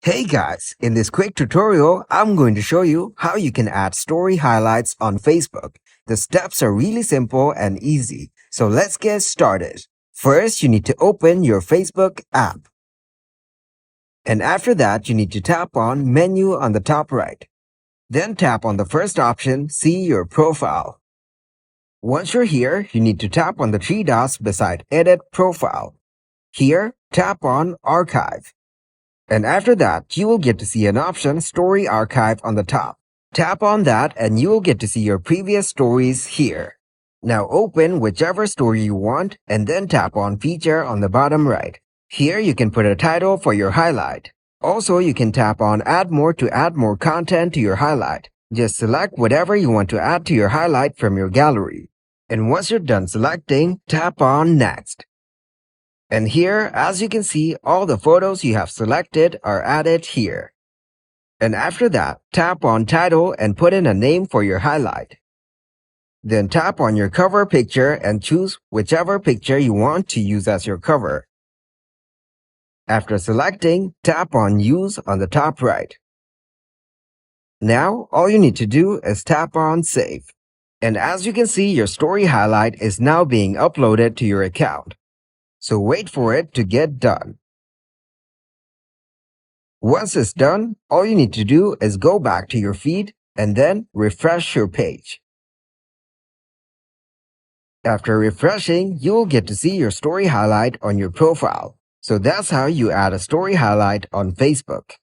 Hey guys, in this quick tutorial, I'm going to show you how you can add story highlights on Facebook. The steps are really simple and easy, so let's get started. First, you need to open your Facebook app. And after that, you need to tap on Menu on the top right. Then tap on the first option, See Your Profile. Once you're here, you need to tap on the three dots beside Edit Profile. Here, tap on Archive. And after that, you will get to see an option Story Archive on the top. Tap on that and you will get to see your previous stories here. Now open whichever story you want and then tap on Feature on the bottom right. Here you can put a title for your highlight. Also, you can tap on Add More to add more content to your highlight. Just select whatever you want to add to your highlight from your gallery. And once you're done selecting, tap on Next. And here, as you can see, all the photos you have selected are added here. And after that, tap on Title and put in a name for your highlight. Then tap on your cover picture and choose whichever picture you want to use as your cover. After selecting, tap on Use on the top right. Now, all you need to do is tap on Save. And as you can see, your story highlight is now being uploaded to your account. So wait for it to get done. Once it's done, all you need to do is go back to your feed and then refresh your page. After refreshing, you will get to see your story highlight on your profile. So that's how you add a story highlight on Facebook.